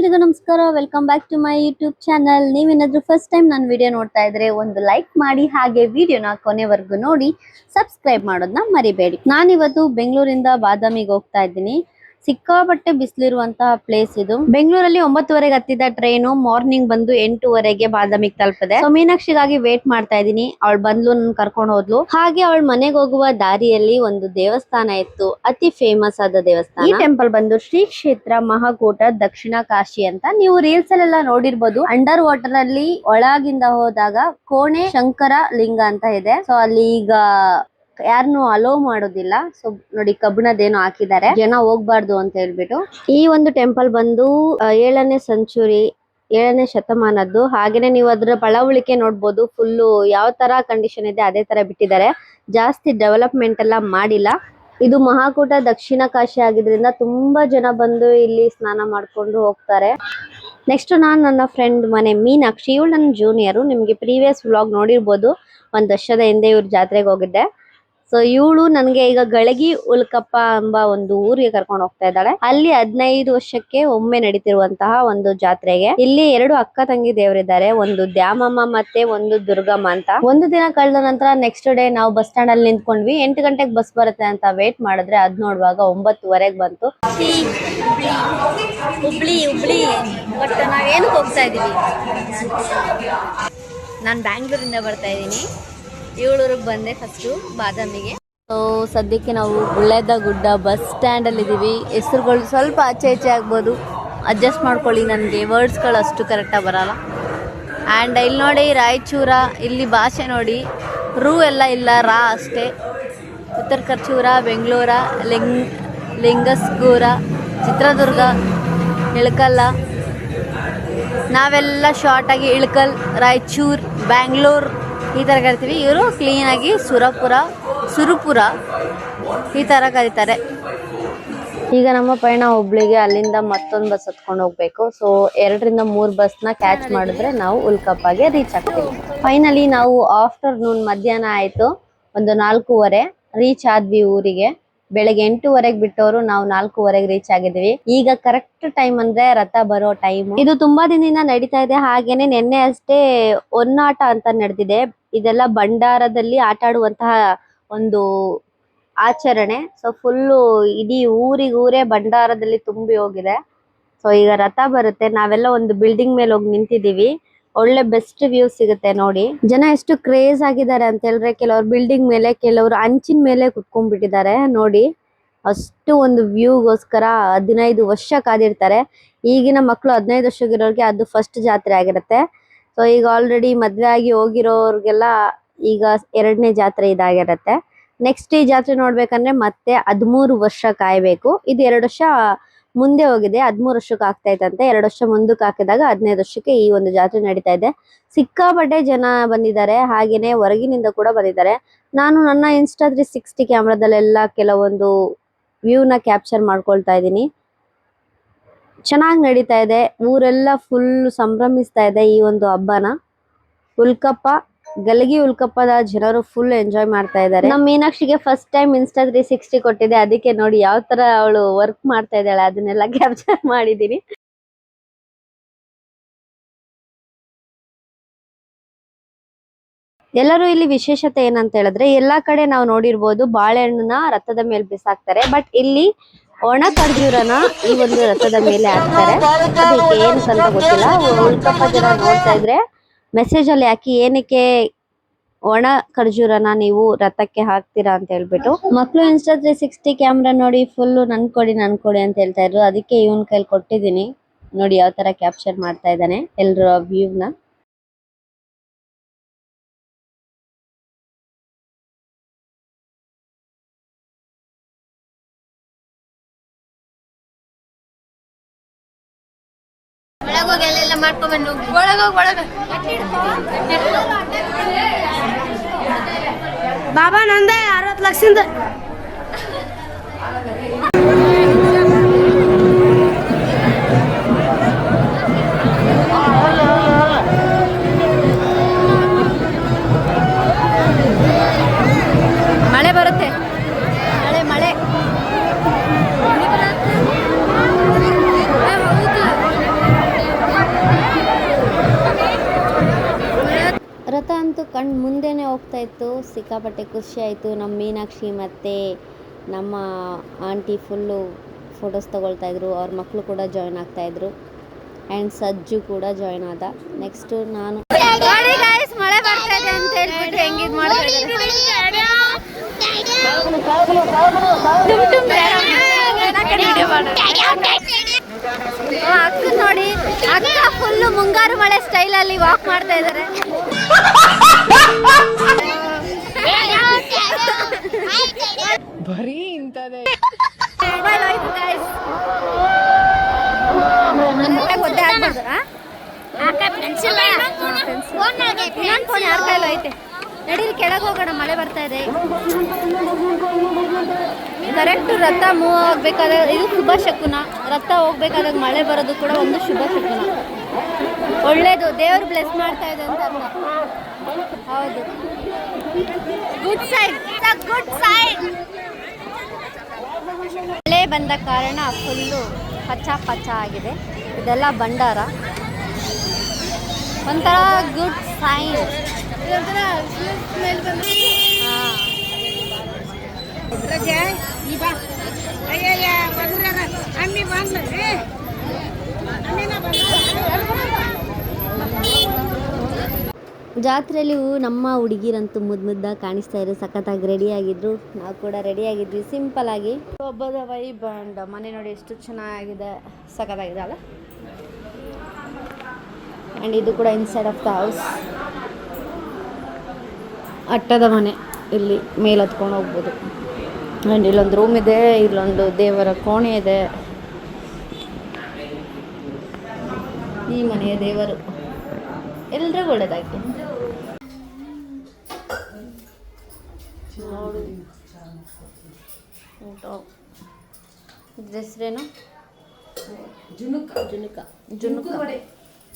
ಎಲ್ರಿಗೂ ನಮಸ್ಕಾರ. Welcome back to my YouTube channel. ನೀವೇನಾದ್ರೂ ಫಸ್ಟ್ ಟೈಮ್ ನನ್ನ ವಿಡಿಯೋ ನೋಡ್ತಾ ಇದ್ರೆ ಒಂದು ಲೈಕ್ ಮಾಡಿ, ಹಾಗೆ ವಿಡಿಯೋನ ಕೊನೆವರೆಗೂ ನೋಡಿ ಸಬ್ಸ್ಕ್ರೈಬ್ ಮಾಡೋದನ್ನ ಮರಿಬೇಡಿ. ನಾನಿವತ್ತು ಬೆಂಗಳೂರಿಂದ ಬಾದಾಮಿಗೆ ಹೋಗ್ತಾ ಇದ್ದೀನಿ. ಸಿಕ್ಕಾಪಟ್ಟೆ ಬಿಸಿಲಿರುವಂತಹ ಪ್ಲೇಸ್ ಇದು. ಬೆಂಗಳೂರಲ್ಲಿ 9:30ಗೆ ಹತ್ತಿದ ಟ್ರೈನು ಮಾರ್ನಿಂಗ್ ಬಂದು 8:00ಗೆ ಬಾದಾಮಿಗೆ ತಲುಪದೆ. ಸೊ ಮೀನಾಕ್ಷಿಗಾಗಿ ವೇಟ್ ಮಾಡ್ತಾ ಇದ್ದೀನಿ. ಅವಳು ಬಂದ್ಲು, ನನ್ ಕರ್ಕೊಂಡು ಹೋದ್ಲು. ಹಾಗೆ ಅವಳ ಮನೆಗೆ ಹೋಗುವ ದಾರಿಯಲ್ಲಿ ಒಂದು ದೇವಸ್ಥಾನ ಇತ್ತು, ಅತಿ ಫೇಮಸ್ ಆದ ದೇವಸ್ಥಾನ. ಈ ಟೆಂಪಲ್ ಬಂದು ಶ್ರೀ ಕ್ಷೇತ್ರ ಮಹಾಕೂಟ ದಕ್ಷಿಣ ಕಾಶಿ ಅಂತ. ನೀವು ರೀಲ್ಸ್ ಅಲ್ಲೆಲ್ಲ ನೋಡಿರ್ಬೋದು. ಅಂಡರ್ ವಾಟರ್ ಅಲ್ಲಿ ಒಳಗಿಂದ ಹೋದಾಗ ಕೋಣೆ ಶಂಕರ ಲಿಂಗ ಅಂತ ಇದೆ. ಸೊ ಅಲ್ಲಿ ಈಗ ಯಾರನ್ನು ಅಲೋ ಮಾಡೋದಿಲ್ಲ. ಸೊ ನೋಡಿ, ಕಬ್ಬಿಣದೇನೋ ಹಾಕಿದ್ದಾರೆ, ಜನ ಹೋಗ್ಬಾರ್ದು ಅಂತ ಹೇಳ್ಬಿಟ್ಟು. ಈ ಒಂದು ಟೆಂಪಲ್ ಬಂದು 7ನೇ ಶತಮಾನದ್ದು. ಹಾಗೇನೆ ನೀವು ಅದರ ಪಳವಳಿಕೆ ನೋಡ್ಬೋದು. ಫುಲ್ಲು ಯಾವ ತರ ಕಂಡೀಷನ್ ಇದೆ ಅದೇ ತರ ಬಿಟ್ಟಿದ್ದಾರೆ. ಜಾಸ್ತಿ ಡೆವಲಪ್ಮೆಂಟ್ ಎಲ್ಲ ಮಾಡಿಲ್ಲ. ಇದು ಮಹಾಕೂಟ ದಕ್ಷಿಣ ಕಾಶಿ ಆಗಿದ್ರಿಂದ ತುಂಬಾ ಜನ ಬಂದು ಇಲ್ಲಿ ಸ್ನಾನ ಮಾಡ್ಕೊಂಡು ಹೋಗ್ತಾರೆ. ನೆಕ್ಸ್ಟ್ ನಾನು ನನ್ನ ಫ್ರೆಂಡ್ ಮನೆ ಮೀನಾಕ್ಷಿ, ಇವಳು ನನ್ನ ಜೂನಿಯರು. ನಿಮ್ಗೆ ಪ್ರೀವಿಯಸ್ ವ್ಲಾಗ್ ನೋಡಿರ್ಬೋದು. 1 ವರ್ಷದ ಹಿಂದೆ ಇವ್ರ ಜಾತ್ರೆಗೆ ಹೋಗಿದ್ದೆ. ಸೊ ಇವಳು ನನ್ಗೆ ಈಗ ಗಳಗಿ ಉಲ್ಕಪ್ಪ ಎಂಬ ಒಂದು ಊರಿಗೆ ಕರ್ಕೊಂಡು ಹೋಗ್ತಾ ಇದ್ದಾಳೆ. ಅಲ್ಲಿ 15 ವರ್ಷಕ್ಕೆ ಒಮ್ಮೆ ನಡೀತಿರುವಂತಹ ಒಂದು ಜಾತ್ರೆಗೆ. ಇಲ್ಲಿ 2 ಅಕ್ಕ ತಂಗಿ ದೇವರಿದ್ದಾರೆ, ಒಂದು ದ್ಯಾಮಮ್ಮ ಮತ್ತೆ ಒಂದು ದುರ್ಗಮ್ಮ ಅಂತ. ಒಂದು ದಿನ ಕಳೆದ ನಂತರ ನೆಕ್ಸ್ಟ್ ಡೇ ನಾವು ಬಸ್ ಸ್ಟ್ಯಾಂಡ್ ಅಲ್ಲಿ ನಿಂತ್ಕೊಂಡ್ವಿ. 8 ಗಂಟೆಗೆ ಬಸ್ ಬರುತ್ತೆ ಅಂತ ವೇಟ್ ಮಾಡಿದ್ರೆ ಅದ್ ನೋಡುವಾಗ 9:15ಗೆ ಬಂತು. ಹುಬ್ಳಿ ಬಟ್ ನಾವೇನಕ್ಕೆ ಹೋಗ್ತಾ ಇದೀವಿ, ನಾನು ಬ್ಯಾಂಗ್ಳೂರಿಂದ ಬರ್ತಾ ಇದ್ದೀನಿ. 7ಊರಿಗೆ ಬಂದೆ ಫಸ್ಟು ಬಾದಾಮಿಗೆ. ಸೊ ಸದ್ಯಕ್ಕೆ ನಾವು ಗುಳ್ಳೆದ ಗುಡ್ಡ ಬಸ್ ಸ್ಟ್ಯಾಂಡ್ ಅಲ್ಲಿ ಇದೀವಿ. ಹೆಸರುಗಳು ಸ್ವಲ್ಪ ಆಚೆ ಈಚೆ ಆಗ್ಬೋದು, ಅಡ್ಜಸ್ಟ್ ಮಾಡ್ಕೊಳ್ಳಿ. ನನಗೆ ವರ್ಡ್ಸ್ಗಳು ಅಷ್ಟು ಕರೆಕ್ಟಾಗಿ ಬರಲ್ಲ. ಆ್ಯಂಡ್ ಇಲ್ಲಿ ನೋಡಿ ರಾಯಚೂರ, ಇಲ್ಲಿ ಭಾಷೆ ನೋಡಿ, ರೂ ಎಲ್ಲ ಇಲ್ಲ, ರಾ ಅಷ್ಟೇ. ಉತ್ತರ ಕರ್ಚೂರ, ಬೆಂಗಳೂರ, ಲಿಂಗಸ್ಗೂರ, ಚಿತ್ರದುರ್ಗ, ಇಳಕಲ್ಲ. ನಾವೆಲ್ಲ ಶಾರ್ಟ್ ಆಗಿ ಇಳಕಲ್, ರಾಯಚೂರ್, ಬ್ಯಾಂಗ್ಳೂರ್ ಈ ಥರ ಕರಿತೀವಿ. ಇವರು ಕ್ಲೀನಾಗಿ ಸುರಪುರ ಈ ಥರ ಕರೀತಾರೆ. ಈಗ ನಮ್ಮ ಪಯಣ ಹುಬ್ಳಿಗೆ. ಅಲ್ಲಿಂದ ಮತ್ತೊಂದು ಬಸ್ ಹತ್ಕೊಂಡು ಹೋಗ್ಬೇಕು. ಸೊ 2 ರಿಂದ 3 ಬಸ್ನ ಕ್ಯಾಚ್ ಮಾಡಿದ್ರೆ ನಾವು ಉಲ್ಕಪ್ಪಗೆ ರೀಚ್ ಆಗ್ತೀವಿ. ಫೈನಲಿ ನಾವು ಆಫ್ಟರ್ನೂನ್ ಮಧ್ಯಾಹ್ನ ಆಯ್ತು, ಒಂದು 4:15 ರೀಚ್ ಆದ್ವಿ ಊರಿಗೆ. ಬೆಳಗ್ಗೆ 8:00ಗೆ ಬಿಟ್ಟವರು, ನಾವು 4:15ಗೆ ರೀಚ್ ಆಗಿದ್ವಿ. ಈಗ ಕರೆಕ್ಟ್ ಟೈಮ್ ಅಂದ್ರೆ ರಥ ಬರೋ ಟೈಮ್. ಇದು ತುಂಬಾ ದಿನದಿಂದ ನಡೀತಾ ಇದೆ. ಹಾಗೇನೆ ನಿನ್ನೆ ಅಷ್ಟೇ ಒನ್ನಾಟ ಅಂತ ನಡೆದಿದೆ. ಇದೆಲ್ಲ ಭಂಡಾರದಲ್ಲಿ ಆಟ ಆಡುವಂತಹ ಒಂದು ಆಚರಣೆ. ಸೊ ಫುಲ್ಲು ಇಡೀ ಊರೇ ಭಂಡಾರದಲ್ಲಿ ತುಂಬಿ ಹೋಗಿದೆ. ಸೊ ಈಗ ರಥ ಬರುತ್ತೆ. ನಾವೆಲ್ಲ ಒಂದು ಬಿಲ್ಡಿಂಗ್ ಮೇಲೆ ಹೋಗಿ ನಿಂತಿದೀವಿ. ಒಳ್ಳೆ ಬೆಸ್ಟ್ ವ್ಯೂ ಸಿಗುತ್ತೆ ನೋಡಿ. ಜನ ಎಷ್ಟು ಕ್ರೇಜ್ ಆಗಿದ್ದಾರೆ ಅಂತ ಹೇಳಿದ್ರೆ, ಕೆಲವರು ಬಿಲ್ಡಿಂಗ್ ಮೇಲೆ, ಕೆಲವರು ಅಂಚಿನ ಮೇಲೆ ಕುತ್ಕೊಂಡ್ಬಿಟ್ಟಿದ್ದಾರೆ ನೋಡಿ. ಅಷ್ಟು ಒಂದು ವ್ಯೂಗೋಸ್ಕರ 15 ವರ್ಷ ಕಾದಿರ್ತಾರೆ. ಈಗಿನ ಮಕ್ಕಳು 15 ವರ್ಷಗಿರೋರಿಗೆ ಅದು ಫಸ್ಟ್ ಜಾತ್ರೆ ಆಗಿರುತ್ತೆ. ಸೊ ಈಗ ಆಲ್ರೆಡಿ ಮದ್ವೆ ಆಗಿ ಹೋಗಿರೋರ್ಗೆಲ್ಲ ಈಗ 2ನೇ ಜಾತ್ರೆ ಇದಾಗಿರುತ್ತೆ. ನೆಕ್ಸ್ಟ್ ಈ ಜಾತ್ರೆ ನೋಡ್ಬೇಕಂದ್ರೆ ಮತ್ತೆ 13 ವರ್ಷ ಕಾಯ್ಬೇಕು. ಇದು 2 ವರ್ಷ ಮುಂದೆ ಹೋಗಿದೆ, 13 ವರ್ಷಕ್ಕೆ ಆಗ್ತಾ ಇತ್ತಂತೆ. 2 ವರ್ಷ ಮುಂದಕ್ಕೆ ಹಾಕಿದಾಗ 15 ವರ್ಷಕ್ಕೆ ಈ ಒಂದು ಜಾತ್ರೆ ನಡೀತಾ ಇದೆ. ಸಿಕ್ಕಾಪಟ್ಟೆ ಜನ ಬಂದಿದ್ದಾರೆ, ಹಾಗೇನೆ ಹೊರಗಿನಿಂದ ಕೂಡ ಬಂದಿದ್ದಾರೆ. ನಾನು ನನ್ನ ಇನ್ಸ್ಟಾ 360 ಕ್ಯಾಮ್ರಾದಲ್ಲೆಲ್ಲ ಕೆಲವೊಂದು ವ್ಯೂನ ಕ್ಯಾಪ್ಚರ್ ಮಾಡ್ಕೊಳ್ತಾ ಇದ್ದೀನಿ. ಚೆನ್ನಾಗಿ ನಡೀತಾ ಇದೆ. ಊರೆಲ್ಲ ಫುಲ್ ಸಂಭ್ರಮಿಸ್ತಾ ಇದೆ ಈ ಒಂದು ಹಬ್ಬನ. ಉಲ್ಕಪ್ಪ, ಗಲಗಿ ಉಲ್ಕಪ್ಪದ ಜನರು ಫುಲ್ ಎಂಜಾಯ್ ಮಾಡ್ತಾ ಇದ್ದಾರೆ. ನಮ್ಮ ಮೀನಾಕ್ಷಿಗೆ ಫಸ್ಟ್ ಟೈಮ್ ಇನ್ಸ್ಟಾ 360 ಕೊಟ್ಟಿದೆ. ಅದಕ್ಕೆ ನೋಡಿ ಯಾವ ತರ ಅವಳು ವರ್ಕ್ ಮಾಡ್ತಾ ಇದ್ದಾಳೆ, ಅದನ್ನೆಲ್ಲ ಕ್ಯಾಪ್ಚರ್ ಮಾಡಿದೀನಿ. ಎಲ್ಲರೂ ಇಲ್ಲಿ ವಿಶೇಷತೆ ಏನಂತ ಹೇಳಿದ್ರೆ, ಎಲ್ಲಾ ಕಡೆ ನಾವು ನೋಡಿರ್ಬೋದು ಬಾಳೆಹಣ್ಣನ್ನ ರಥದ ಮೇಲೆ ಬಿಸಾಕ್ತಾರೆ. ಬಟ್ ಇಲ್ಲಿ ಒಣ ಖರ್ಜೂರನ ಈ ಒಂದು ರಥದ ಮೇಲೆ ಹಾಕ್ತಾರೆ. ಅದಕ್ಕೆ ಏನಕ್ಕೆ ಅಂತ ಗೊತ್ತಿಲ್ಲ. ಉಲ್ಕಪ್ಪ ಜನ ನೋಡ್ತಾ ಇದ್ರೆ ಮೆಸೇಜ್ ಅಲ್ಲಿ ಹಾಕಿ, ಏನಕ್ಕೆ ಒಣ ಖರ್ಜೂರನ ನೀವು ರಥಕ್ಕೆ ಹಾಕ್ತೀರಾ ಅಂತ ಹೇಳ್ಬಿಟ್ಟು. ಮಕ್ಕಳು ಇನ್ಸ್ಟಾ 360 ಕ್ಯಾಮ್ರಾ ನೋಡಿ ಫುಲ್ ನನ್ಕೊಡಿ ಅಂತ ಹೇಳ್ತಾ ಇದ್ರು. ಅದಕ್ಕೆ ಇವನ್ ಕೈಲಿ ಕೊಟ್ಟಿದ್ದೀನಿ. ನೋಡಿ ಯಾವ ತರ ಕ್ಯಾಪ್ಚರ್ ಮಾಡ್ತಾ ಇದ್ದಾನೆ ಎಲ್ರ ವ್ಯೂವ್ನ. ಒಳಗೋಗಿ ಮಾಡ್ಕೊಂಡ್ಬಂದು ಬಾಬಾ ನಂದೆ 60 ಲಕ್ಷದಿಂದ. ಮಳೆ ಬರುತ್ತೆ, ಮಳೆ ಕಣ್ಣು ಮುಂದೆನೇ ಹೋಗ್ತಾ ಇತ್ತು. ಸಿಕ್ಕಾಪಟ್ಟೆ ಖುಷಿ ಆಯಿತು. ನಮ್ಮ ಮೀನಾಕ್ಷಿ ಮತ್ತು ನಮ್ಮ ಆಂಟಿ ಫುಲ್ಲು ಫೋಟೋಸ್ ತೊಗೊಳ್ತಾಯಿದ್ರು. ಅವ್ರ ಮಕ್ಕಳು ಕೂಡ ಜಾಯ್ನ್ ಆಗ್ತಾಯಿದ್ರು. ಆ್ಯಂಡ್ ಸಜ್ಜು ಕೂಡ ಜಾಯ್ನ್ ಆದ. ನೆಕ್ಸ್ಟು ನಾನು ಮಳೆ ಬರ್ತಾ ಇದೆ ಅಂತ ಹೇಳ್ಬಿಟ್ಟು ಹೆಂಗಿದ್ ಅಕ್ಕ ನೋಡಿ, ಅಕ್ಕ ಫುಲ್ಲು ಮುಂಗಾರು ಮಳೆ ಸ್ಟೈಲಲ್ಲಿ ವಾಕ್ ಮಾಡ್ತಾ ಇದ್ದಾರೆ. ಬರೀ ಇಂಥದೇ ಒದ್ದೆ ಆಗ್ಬಾರ್ದು. ಫೋನ್ ಯಾರ ಕೈಲೂ ಐತೆ. ನಡೀರಿ ಕೆಳಗೆ ಹೋಗೋಣ, ಮಳೆ ಬರ್ತಾ ಇದೆ. ಕರೆಕ್ಟು ರಥ ಮೂವ್ ಆಗಬೇಕಾದಾಗ ಇದು ಶುಭ ಶಕುನ. ರಥ ಹೋಗ್ಬೇಕಾದಾಗ ಮಳೆ ಬರೋದು ಕೂಡ ಒಂದು ಶುಭ ಶಕುನ. ಒಳ್ಳೇದು, ದೇವರು ಬ್ಲೆಸ್ ಮಾಡ್ತಾ ಇದೆ ಅಂತ ಅರ್ಥ. ಹೌದು, ಗುಡ್ ಸೈಡ್, ಗುಡ್ ಸೈಡ್. ಮಳೆ ಬಂದ ಕಾರಣ ಫುಲ್ಲು ಪಚ್ಚ ಪಚ್ಚ ಆಗಿದೆ. ಇದೆಲ್ಲ ಭಂಡಾರ, ಒಂಥರ ಗುಡ್ ಸೈನ್. ಜಾತ್ರೆಯಲ್ಲಿ ನಮ್ಮ ಹುಡುಗಿರಂತೂ ಮುದ್ದಾಗಿ ಕಾಣಿಸ್ತಾ ಇದ್ರು. ಸಖತ್ತಾಗಿ ರೆಡಿಯಾಗಿದ್ರು. ನಾವು ಕೂಡ ರೆಡಿಯಾಗಿದ್ವಿ ಸಿಂಪಲ್ ಆಗಿ. ಒಬ್ಬದ ವೈಬ್ ಆ್ಯಂಡ್ ಮನೆ ನೋಡಿ ಎಷ್ಟು ಚೆನ್ನಾಗಿದೆ, ಸಖತ್ತಾಗಿದೆ ಅಲ್ಲ. ಆ್ಯಂಡ್ ಇದು ಕೂಡ ಇನ್ಸೈಡ್ ಆಫ್ ದ ಹೌಸ್. ಅಟ್ಟದ ಮನೆ, ಇಲ್ಲಿ ಮೇಲೆ ಹತ್ಕೊಂಡು ಹೋಗ್ಬೋದು. ಆ್ಯಂಡ್ ಇಲ್ಲೊಂದು ರೂಮ್ ಇದೆ, ಇಲ್ಲೊಂದು ದೇವರ ಕೋಣೆ ಇದೆ. ಈ ಮನೆಯ ದೇವರು ಎಲ್ರಿಗೂ ಒಳ್ಳೆಯದಾಗಿ. ನೋಡು ಊಟ. ಇದ್ರ ಹೆಸರೇನು?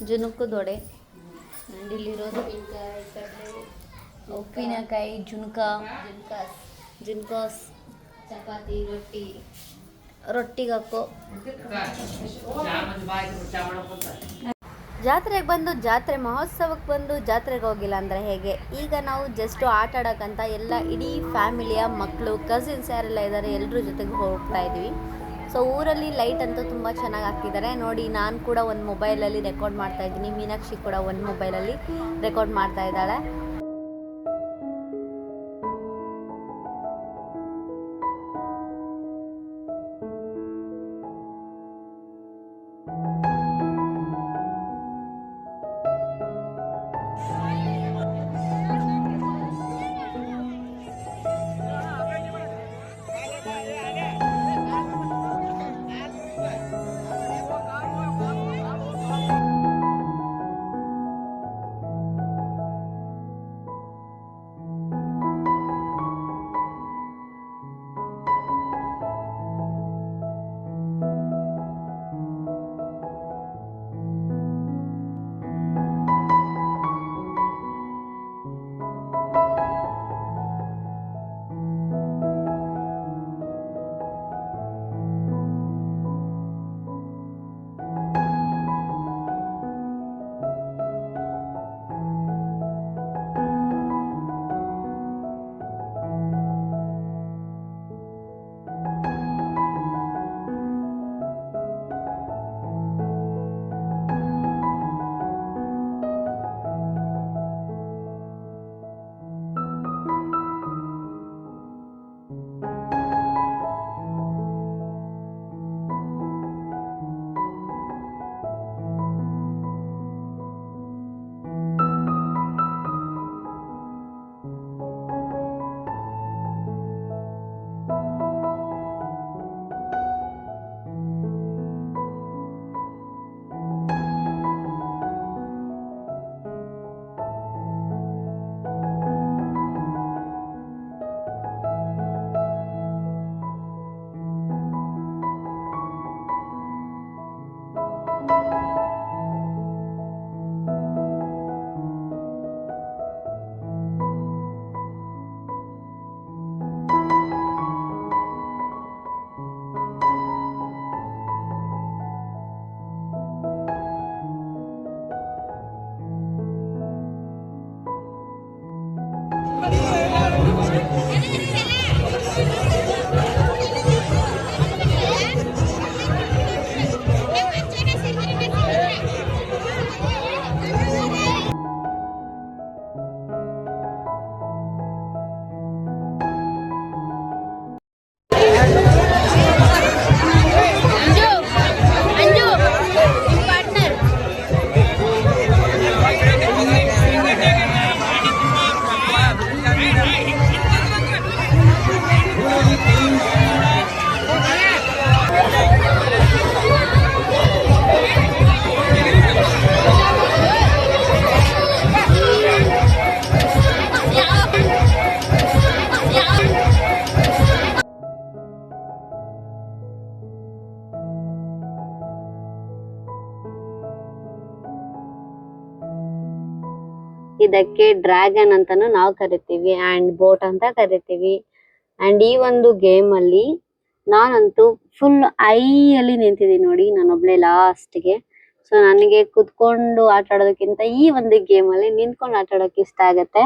ಜುನುಕು ದೊಡೆ. ಆ್ಯಂಡ್ ಇಲ್ಲಿರೋದು ಉಪ್ಪಿನಕಾಯಿ, ಜುನ್ಕಾಸ್, ಚಪಾತಿ, ರೊಟ್ಟಿಗೆ ಹಾಕೋ. ಜಾತ್ರೆಗೆ ಬಂದು, ಜಾತ್ರೆ ಮಹೋತ್ಸವಕ್ಕೆ ಬಂದು ಜಾತ್ರೆಗೆ ಹೋಗಿಲ್ಲ ಅಂದರೆ ಹೇಗೆ? ಈಗ ನಾವು ಜಸ್ಟು ಆಟ ಆಡೋಕ್ಕಂತ ಎಲ್ಲ ಇಡೀ ಫ್ಯಾಮಿಲಿಯ ಮಕ್ಕಳು, ಕಸಿನ್ಸ್ ಯಾರೆಲ್ಲ ಇದ್ದಾರೆ ಎಲ್ಲರ ಜೊತೆಗೆ ಹೋಗ್ತಾ ಇದ್ವಿ. ಸೊ ಊರಲ್ಲಿ ಲೈಟ್ ಅಂತೂ ತುಂಬ ಚೆನ್ನಾಗಿ ಹಾಕ್ತಿದ್ದಾರೆ ನೋಡಿ. ನಾನು ಕೂಡ ಒಂದು ಮೊಬೈಲಲ್ಲಿ ರೆಕಾರ್ಡ್ ಮಾಡ್ತಾ ಇದ್ದೀನಿ, ಮೀನಾಕ್ಷಿ ಕೂಡ ಒಂದು ಮೊಬೈಲಲ್ಲಿ ರೆಕಾರ್ಡ್ ಮಾಡ್ತಾ ಇದ್ದಾಳೆ. ಇದಕ್ಕೆ ಡ್ರ್ಯಾಗನ್ ಅಂತಾನು ನಾವು ಕರಿತೀವಿ ಅಂಡ್ ಬೋಟ್ ಅಂತ ಕರಿತೀವಿ. ಅಂಡ್ ಈ ಒಂದು ಗೇಮ್ ಅಲ್ಲಿ ನಾನಂತೂ ಫುಲ್ ಅಲ್ಲಿ ನಿಂತಿದ್ದೀನಿ ನೋಡಿ, ನಾನೊಬ್ಳೆ ಲಾಸ್ಟ್ಗೆ. ಸೊ ನನಗೆ ಕುತ್ಕೊಂಡು ಆಟ ಆಡೋದಕ್ಕಿಂತ ಈ ಒಂದು ಗೇಮ್ ಅಲ್ಲಿ ನಿಂತ್ಕೊಂಡು ಆಟ ಆಡೋಕೆ ಇಷ್ಟ ಆಗತ್ತೆ.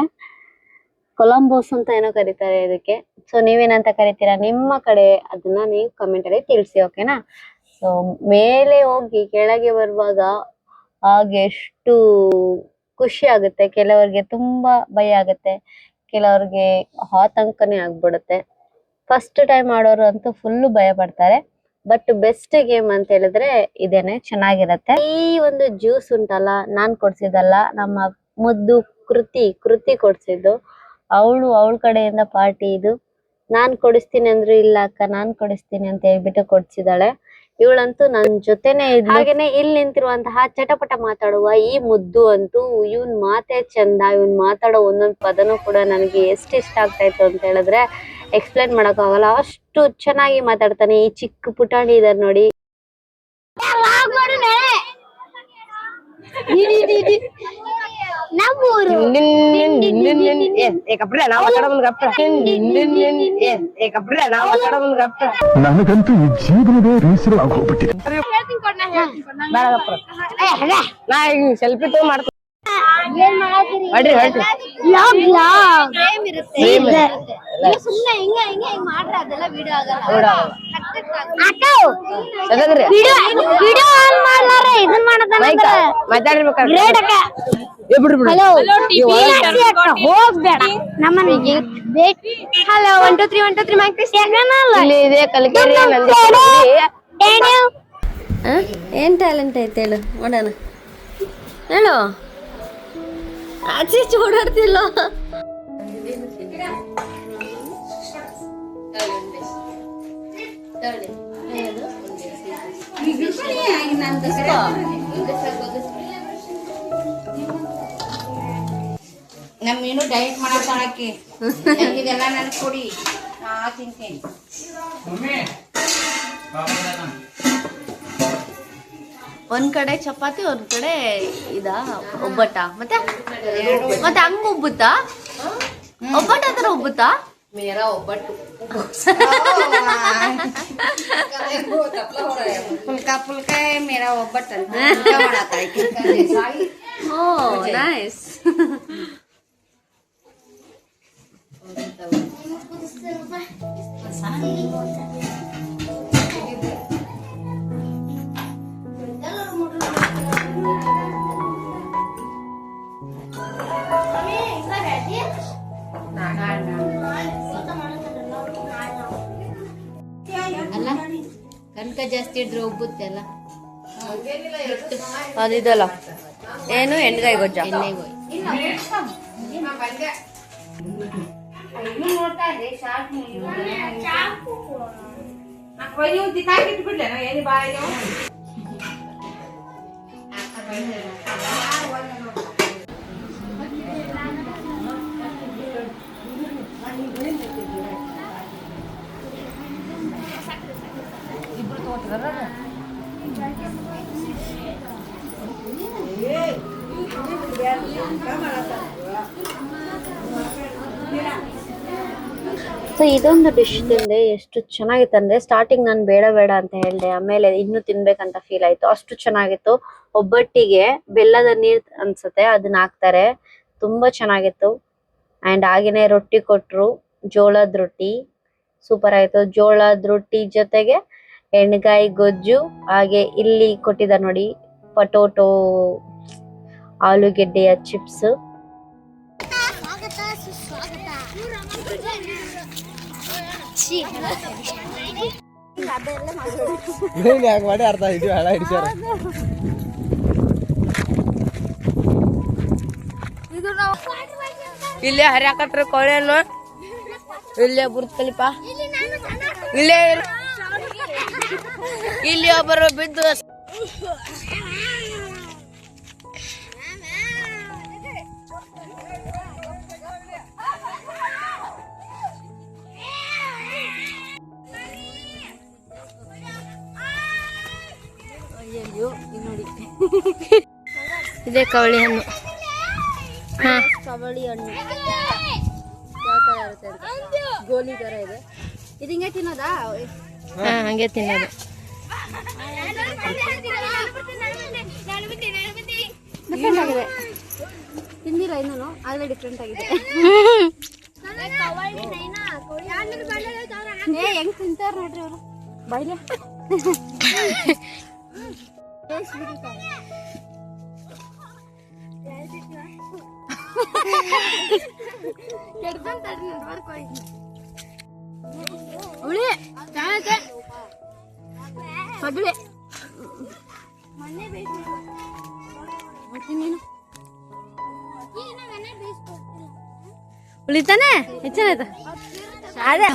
ಕೊಲಂಬೋಸ್ ಅಂತ ಏನೋ ಕರೀತಾರೆ ಇದಕ್ಕೆ. ಸೊ ನೀವೇನಂತ ಕರಿತೀರಾ ನಿಮ್ಮ ಕಡೆ, ಅದನ್ನ ನೀವು ಕಮೆಂಟ್ ಅಲ್ಲಿ ತಿಳಿಸಿ, ಓಕೆನಾ. ಸೊ ಮೇಲೆ ಹೋಗಿ ಕೆಳಗೆ ಬರುವಾಗ ಹಾಗೆ ಎಷ್ಟು ಖುಷಿ ಆಗುತ್ತೆ. ಕೆಲವರಿಗೆ ತುಂಬಾ ಭಯ ಆಗುತ್ತೆ, ಕೆಲವರಿಗೆ ಆತಂಕನೇ ಆಗ್ಬಿಡುತ್ತೆ. ಫಸ್ಟ್ ಟೈಮ್ ಆಡೋರು ಅಂತೂ ಫುಲ್ ಭಯ ಪಡ್ತಾರೆ. ಬಟ್ ಬೆಸ್ಟ್ ಗೇಮ್ ಅಂತ ಹೇಳಿದ್ರೆ ಇದೇನೆ, ಚೆನ್ನಾಗಿರತ್ತೆ. ಈ ಒಂದು ಜ್ಯೂಸ್ ಉಂಟಲ್ಲ, ನಾನ್ ಕೊಡ್ಸಿದ್ದಲ್ಲ, ನಮ್ಮ ಮುದ್ದು ಕೃತಿ ಕೊಡ್ಸಿದ್ದು. ಅವಳ ಕಡೆಯಿಂದ ಪಾರ್ಟಿ ಇದು. ನಾನ್ ಕೊಡಿಸ್ತೀನಿ ಅಂದ್ರು ಇಲ್ಲ ಅಕ್ಕ ನಾನ್ ಕೊಡಿಸ್ತೀನಿ ಅಂತ ಹೇಳ್ಬಿಟ್ಟು ಕೊಡ್ಸಿದಾಳೆ. ಇವಳಂತೂ ನನ್ ಜೊತೆನೆ ಇದ್ಲು. ಹಾಗೇನೆ ಇಲ್ಲಿ ನಿಂತಿರುವಂತಹ ಚಟಪಟ ಮಾತಾಡುವ ಈ ಮುದ್ದು ಅಂತೂ, ಇವನ್ ಮಾತೇ ಚಂದ. ಇವನ್ ಮಾತಾಡೋ ಒಂದೊಂದ್ ಪದನೂ ಕೂಡ ನನಗೆ ಎಷ್ಟು ಇಷ್ಟ ಆಗ್ತಾ ಇತ್ತು ಅಂತ ಹೇಳಿದ್ರೆ ಎಕ್ಸ್ಪ್ಲೈನ್ ಮಾಡಕ್ ಆಗಲ್ಲ, ಅಷ್ಟು ಚೆನ್ನಾಗಿ ಮಾತಾಡ್ತಾನೆ. ಈ ಚಿಕ್ಕ ಪುಟಾಣಿ ಇದಾರೆ ನೋಡಿ. ನನಗಂತೂ ಈ ಜೀವನವೇ ಬೇಸರವಾಗೋಗ್ಬಿಟ್ಟಿದೆ. ಸೆಲ್ಫಿ ತಗೊಂಡ್ ಮಾಡ್ತೀನಿ. ಹಲೋ 1 2 3 1 2 3 ಏನ್ ಟ್ಯಾಲೆಂಟ್ ಐತೆ ಹೇಳು ನೋಡೋಣ. ಹೇಳು, ಆಚೆ ಓಡಾಡ್ತಿಲ್ಲ. ನಮ್ಮೇನು ಡಯಟ್ ಮಾಡಕ್ಕೆ ಇದೆಲ್ಲ ನನ್ ಕೊಡಿ, ನಾ ತಿಂತೇನೆ. ಒಂದ್ ಕಡೆ ಚಪಾತಿ, ಒಂದ್ ಕಡೆ ಇದ ಒಬ್ಬಟ್ಟ, ಮತ್ತೆ ಹಂಗ ಉಬ್ಬುತ್ತಾ? ಒಬ್ಬಟ್ಟ ತರ ಉಬ್ಬುತ್ತಾ? ಮೇರಾ ಒಬ್ಬಟ್ಟು ಫುಲ್ಕ ಮೇರಾ ಒಬ್ಬಟ್ಟು ಅಂತ ಓ ನೈಸ್. ಅಲ್ಲ ಕನಕ ಜಾಸ್ತಿ ಇದ್ರೆ ಒಬ್ಬುತ್ತೆ ಅಲ್ಲ. ಅದಿದಲ್ಲ ಏನು ಎಣ್ಗಾಯಿ ಗೊಜ್ಜ. ಸೊ ಇದೊಂದು ಡಿಶ್ ತಿಂದೆ, ಎಷ್ಟು ಚೆನ್ನಾಗಿತ್ತು ಅಂದ್ರೆ ಸ್ಟಾರ್ಟಿಂಗ್ ನಾನು ಬೇಡ ಬೇಡ ಅಂತ ಹೇಳ್ದೆ, ಆಮೇಲೆ ಇನ್ನು ತಿನ್ಬೇಕಂತ ಫೀಲ್ ಆಯ್ತು, ಅಷ್ಟು ಚೆನ್ನಾಗಿತ್ತು. ಒಬ್ಬಟ್ಟಿಗೆ ಬೆಲ್ಲದ ನೀರ್ ಅನ್ಸುತ್ತೆ ಅದನ್ನ ಹಾಕ್ತಾರೆ, ತುಂಬಾ ಚೆನ್ನಾಗಿತ್ತು. ಅಂಡ್ ಹಾಗೇನೆ ರೊಟ್ಟಿ ಕೊಟ್ರು, ಜೋಳದ ರೊಟ್ಟಿ ಸೂಪರ್ ಆಯ್ತು. ಜೋಳದ ರೊಟ್ಟಿ ಜೊತೆಗೆ ಎಣ್ಗಾಯಿ ಗೊಜ್ಜು, ಹಾಗೆ ಇಲ್ಲಿ ಕೊಟ್ಟಿದ್ದಾರೆ ನೋಡಿ ಪಟೋಟೋ ಆಲೂಗೆಡ್ಡೆಯ ಚಿಪ್ಸ್. ಇಲ್ಲೇ ಹರಿಯಾಕತ್ರ ಕೊಳೆಯನ್ನು ಇಲ್ಲೇ ಬುರ್ಜ್ ಖಲೀಫಾ, ಇಲ್ಲೇ ಇಲ್ಲಿ ಒಬ್ಬರು ಬಿದ್ದು ಇದೇ ಕವಳಿ ಹಣ್ಣು. ಹಾ ಕವಳಿ ಹಣ್ಣು ಯಾವ ಥರ ಇರುತ್ತೆ ಅಂತ ಗೋಲಿ ಥರ ಇದೆ. ಇದು ಹಿಂಗೆ ತಿನ್ನೋದಾ? ಹಾ ಹಂಗೆ ತಿನ್ನೋದು. ಡಿಫ್ರೆಂಟ್ ಆಗಿದೆ. ತಿಂದಿಲ್ಲ ಇನ್ನೂ, ಆಗಲೇ ಡಿಫ್ರೆಂಟ್ ಆಗಿದೆ. ಹೆಂಗ್ ತಿಂತಾರ ನೋಡ್ರಿ ಅವರು ಬಾಯ್ಲೆ. ಹುಳಿ ಸಗಳಿ ಉಳಿತಾನೆ ಹೆಚ್ಚಾಯ್ತ. ಅದೇ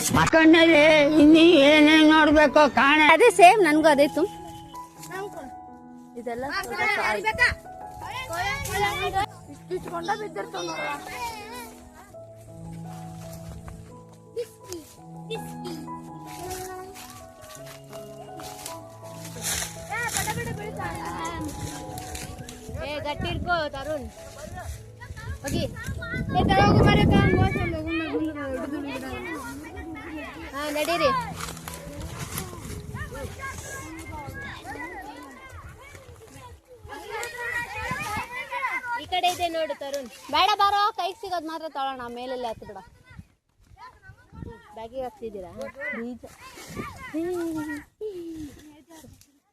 ಇನ್ನಿ ಏನೇನ್ ನೋಡ್ಬೇಕು ಕಾಣ. ಅದೇ ಸೇಮ್ ನನ್ಗೂ ಅದೇ ತು ಇದೆಲ್ಲ ಗಟ್ಟಿ ಇರ್ಕೋ ತರುಣ್ ಹೋಗಿ. ಹಾ ನಡೀರಿ. ಈ ಕಡೆ ಇದೆ ನೋಡು ತರುಣ್. ಬೇಡ ಬಾರೋ, ಕೈಗೆ ಸಿಗೋದು ಮಾತ್ರ ತಗೊಳ್ಳೋಣ, ಮೇಲೆಲ್ಲ ಹತ್ತು ಬಿಡ. ಬ್ಯಾಗಿಗೆ ಹಾಕ್ತಿದ್ದೀರಾ ಬೀಜ?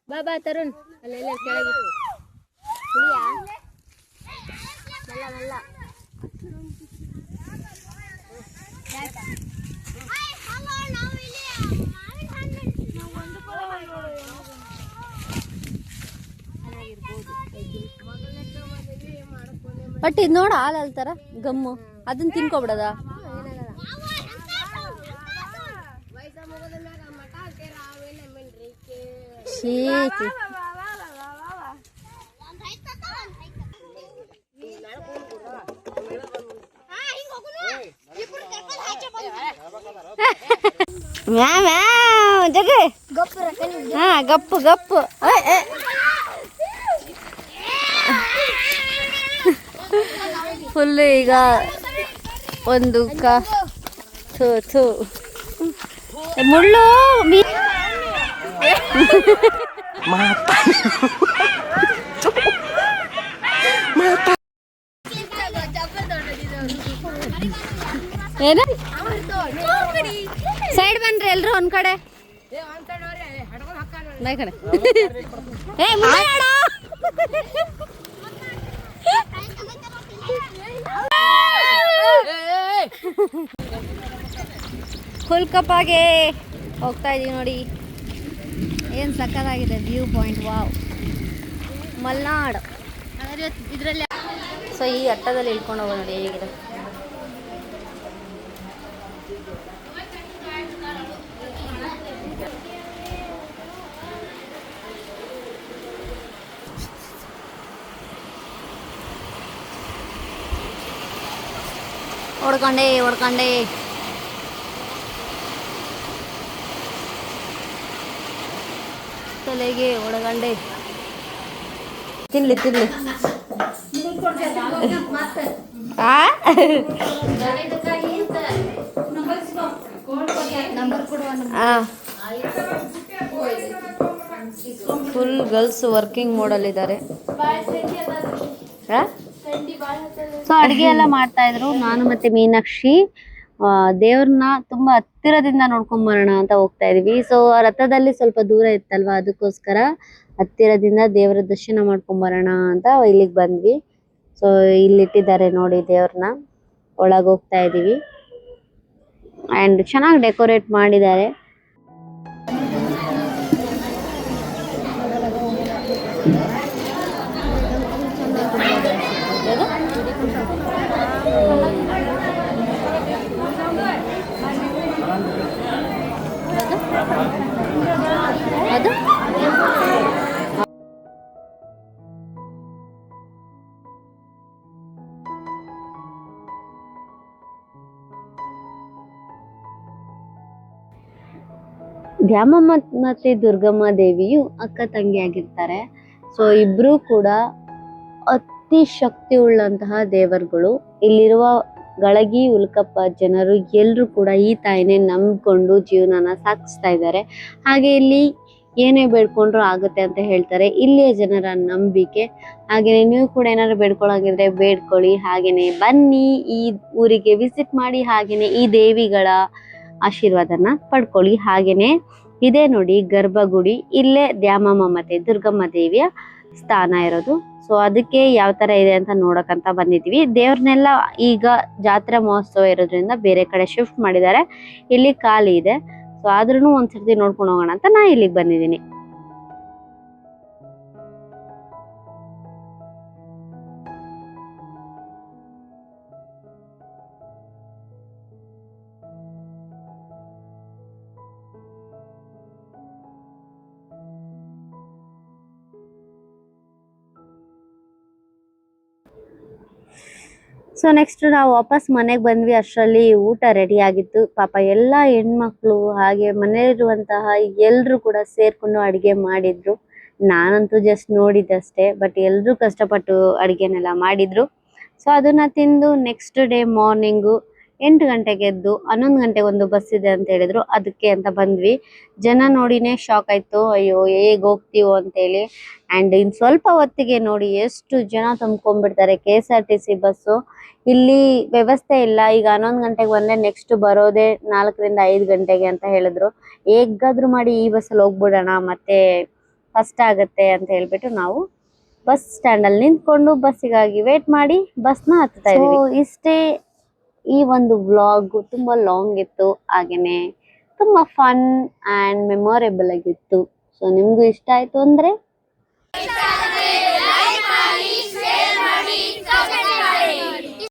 ಬಾ ತರುಣ್, ಅಲ್ಲೆಲ್ಲ ಕೆಳಗೆ ಹುಳಿಯಾ ಮೆಲ್ಲ ಮೆಲ್ಲ. ಬಟ್ ಇದು ನೋಡ ಹಾಲು ಅಲ್ತಾರ ಗಮ್ಮು, ಅದನ್ನ ತಿನ್ಕೊಬಿಡದ. ಹಾ ಗಪ್ಪು ಗಪ್ಪು. ಫುಲ್ ಈಗ ಒಂದು ಮುಳ್ಳು ಏನ ಸೈಡ್ ಬನ್ರಿ ಎಲ್ರು ಒಂದ್ ಕಡೆ. ಕಡೆ ಫುಲ್ ಕಪ್ಪಾಗೆ ಹೋಗ್ತಾ ಇದೀವಿ ನೋಡಿ. ಏನು ಸಕ್ಕತ್ತಾಗಿದೆ ವ್ಯೂ ಪಾಯಿಂಟ್. ವಾವ್, ಮಲ್ನಾಡ್ ಇದರಲ್ಲಿ. ಸೊ ಈ ಅಟ್ಟದಲ್ಲಿ ಇಳ್ಕೊಂಡು ಹೋಗೋಣ ನೋಡಿ ಹೇಗಿದೆ. ಓಡ್ಕೊಂಡೆ ತಲೆಗೆ ಒಳಗಂಡೆ. ತಿನ್ಲಿ ಫುಲ್ ಗರ್ಲ್ಸ್ ವರ್ಕಿಂಗ್ ಮೋಡಲ್ಲಿದ್ದಾರೆ. ಸೊ ಅಡುಗೆ ಎಲ್ಲ ಮಾಡ್ತಾ ಇದ್ರು. ನಾನು ಮತ್ತೆ ಮೀನಾಕ್ಷಿ ದೇವ್ರನ್ನ ತುಂಬಾ ಹತ್ತಿರದಿಂದ ನೋಡ್ಕೊಂಡ್ ಬರೋಣ ಅಂತ ಹೋಗ್ತಾ ಇದೀವಿ. ಸೊ ರಥದಲ್ಲಿ ಸ್ವಲ್ಪ ದೂರ ಇತ್ತಲ್ವಾ, ಅದಕ್ಕೋಸ್ಕರ ಹತ್ತಿರದಿಂದ ದೇವರ ದರ್ಶನ ಮಾಡ್ಕೊಂಡ್ ಬರೋಣ ಅಂತ ಇಲ್ಲಿಗೆ ಬಂದ್ವಿ. ಸೊ ಇಲ್ಲಿಟ್ಟಿದ್ದಾರೆ ನೋಡಿ ದೇವ್ರನ್ನ. ಒಳಗೆ ಹೋಗ್ತಾ ಇದೀವಿ. ಅಂಡ್ ಚೆನ್ನಾಗಿ ಡೆಕೋರೇಟ್ ಮಾಡಿದ್ದಾರೆ. ಅದು ದ್ಯಾಮಮ್ಮ ಮತ್ತೆ ದುರ್ಗಮ್ಮ ದೇವಿಯು ಅಕ್ಕ ತಂಗಿ ಆಗಿರ್ತಾರೆ. ಸೊ ಇಬ್ರು ಕೂಡ ಅತಿ ಶಕ್ತಿ ಉಳ್ಳಂತಹ ದೇವರುಗಳು. ಇಲ್ಲಿರುವ ಗಳಗಿ ಉಲ್ಕಪ್ಪ ಜನರು ಎಲ್ಲರೂ ಕೂಡ ಈ ತಾಯಿನೇ ನಂಬಿಕೊಂಡು ಜೀವನನ ಸಾಗಿಸ್ತಾ ಇದ್ದಾರೆ. ಹಾಗೆ ಇಲ್ಲಿ ಏನೇ ಬೇಡ್ಕೊಂಡ್ರು ಆಗುತ್ತೆ ಅಂತ ಹೇಳ್ತಾರೆ, ಇಲ್ಲಿಯ ಜನರ ನಂಬಿಕೆ. ಹಾಗೇನೆ ನೀವು ಕೂಡ ಏನಾದ್ರು ಬೇಡ್ಕೊಳ್ಳೋಂಗಿದ್ರೆ ಬೇಡ್ಕೊಳ್ಳಿ. ಹಾಗೇನೆ ಬನ್ನಿ ಈ ಊರಿಗೆ ವಿಸಿಟ್ ಮಾಡಿ, ಹಾಗೇನೆ ಈ ದೇವಿಗಳ ಆಶೀರ್ವಾದನ ಪಡ್ಕೊಳ್ಳಿ. ಹಾಗೇನೆ ಇದೇ ನೋಡಿ ಗರ್ಭಗುಡಿ, ಇಲ್ಲೇ ದ್ಯಾಮಮ್ಮ ಮತ್ತೆ ದುರ್ಗಮ್ಮ ದೇವಿಯ ಸ್ಥಾನ ಇರೋದು. ಸೊ ಅದಕ್ಕೆ ಯಾವ ತರ ಇದೆ ಅಂತ ನೋಡಕಂತ ಬಂದಿದ್ವಿ. ದೇವ್ರನ್ನೆಲ್ಲ ಈಗ ಜಾತ್ರಾ ಮಹೋತ್ಸವ ಇರೋದ್ರಿಂದ ಬೇರೆ ಕಡೆ ಶಿಫ್ಟ್ ಮಾಡಿದ್ದಾರೆ, ಇಲ್ಲಿ ಖಾಲಿ ಇದೆ. ಸೊ ಆದ್ರೂ ಒಂದ್ಸರ್ತಿ ನೋಡ್ಕೊಂಡು ಹೋಗೋಣ ಅಂತ ನಾ ಇಲ್ಲಿಗೆ ಬಂದಿದ್ದೀನಿ. ಸೊ ನೆಕ್ಸ್ಟ್ ನಾವು ವಾಪಸ್ ಮನೆಗೆ ಬಂದ್ವಿ. ಅಷ್ಟರಲ್ಲಿ ಊಟ ರೆಡಿ ಆಗಿತ್ತು. ಪಾಪ ಎಲ್ಲ ಹೆಣ್ಮಕ್ಳು ಹಾಗೆ ಮನೆಯಲ್ಲಿರುವಂತಹ ಎಲ್ರು ಕೂಡ ಸೇರ್ಕೊಂಡು ಅಡಿಗೆ ಮಾಡಿದ್ರು. ನಾನಂತೂ ಜಸ್ಟ್ ನೋಡಿದ್ದಷ್ಟೇ, ಬಟ್ ಎಲ್ರು ಕಷ್ಟಪಟ್ಟು ಅಡಿಗೆನೆಲ್ಲ ಮಾಡಿದ್ರು. ಸೊ ಅದನ್ನ ತಿಂದು ನೆಕ್ಸ್ಟ್ ಡೇ ಮಾರ್ನಿಂಗು 8 ಗಂಟೆಗೆ ಎದ್ದು 11 ಗಂಟೆಗೆ ಒಂದು ಬಸ್ ಇದೆ ಅಂತ ಹೇಳಿದ್ರು, ಅದಕ್ಕೆ ಅಂತ ಬಂದ್ವಿ. ಜನ ನೋಡಿನೇ ಶಾಕ್ ಆಯ್ತು, ಅಯ್ಯೋ ಹೇಗ್ ಹೋಗ್ತೀವೋ ಅಂತೇಳಿ. ಅಂಡ್ ಇನ್ ಸ್ವಲ್ಪ ಹೊತ್ತಿಗೆ ನೋಡಿ ಎಷ್ಟು ಜನ ತುಂಬ್ಕೊಂಡ್ಬಿಡ್ತಾರೆ. KSRTC ಬಸ್ಸು ಇಲ್ಲಿ ವ್ಯವಸ್ಥೆ ಇಲ್ಲ. ಈಗ 11 ಗಂಟೆಗೆ ಬಂದ್ರೆ ನೆಕ್ಸ್ಟ್ ಬರೋದೇ 4 ರಿಂದ 5 ಗಂಟೆಗೆ ಅಂತ ಹೇಳಿದ್ರು. ಹೇಗಾದ್ರೂ ಮಾಡಿ ಈ ಬಸ್ಸಲ್ಲಿ ಹೋಗ್ಬಿಡೋಣ, ಮತ್ತೆ ಕಷ್ಟ ಆಗತ್ತೆ ಅಂತ ಹೇಳ್ಬಿಟ್ಟು ನಾವು ಬಸ್ ಸ್ಟ್ಯಾಂಡ್ ಅಲ್ಲಿ ನಿಂತ್ಕೊಂಡು ಬಸ್ಸಿಗಾಗಿ ವೇಟ್ ಮಾಡಿ ಬಸ್ನ ಹತ್ತಾ ಇದೀವಿ. ಇಷ್ಟೇ ಈ ಒಂದು ವ್ಲಾಗ್. ತುಂಬಾ ಲಾಂಗ್ ಇತ್ತು, ಹಾಗೇನೆ ತುಂಬಾ ಫನ್ ಅಂಡ್ ಮೆಮೊರೇಬಲ್ ಆಗಿತ್ತು. ಸೊ ನಿಮ್ಗೂ ಇಷ್ಟ ಆಯ್ತು ಅಂದ್ರೆ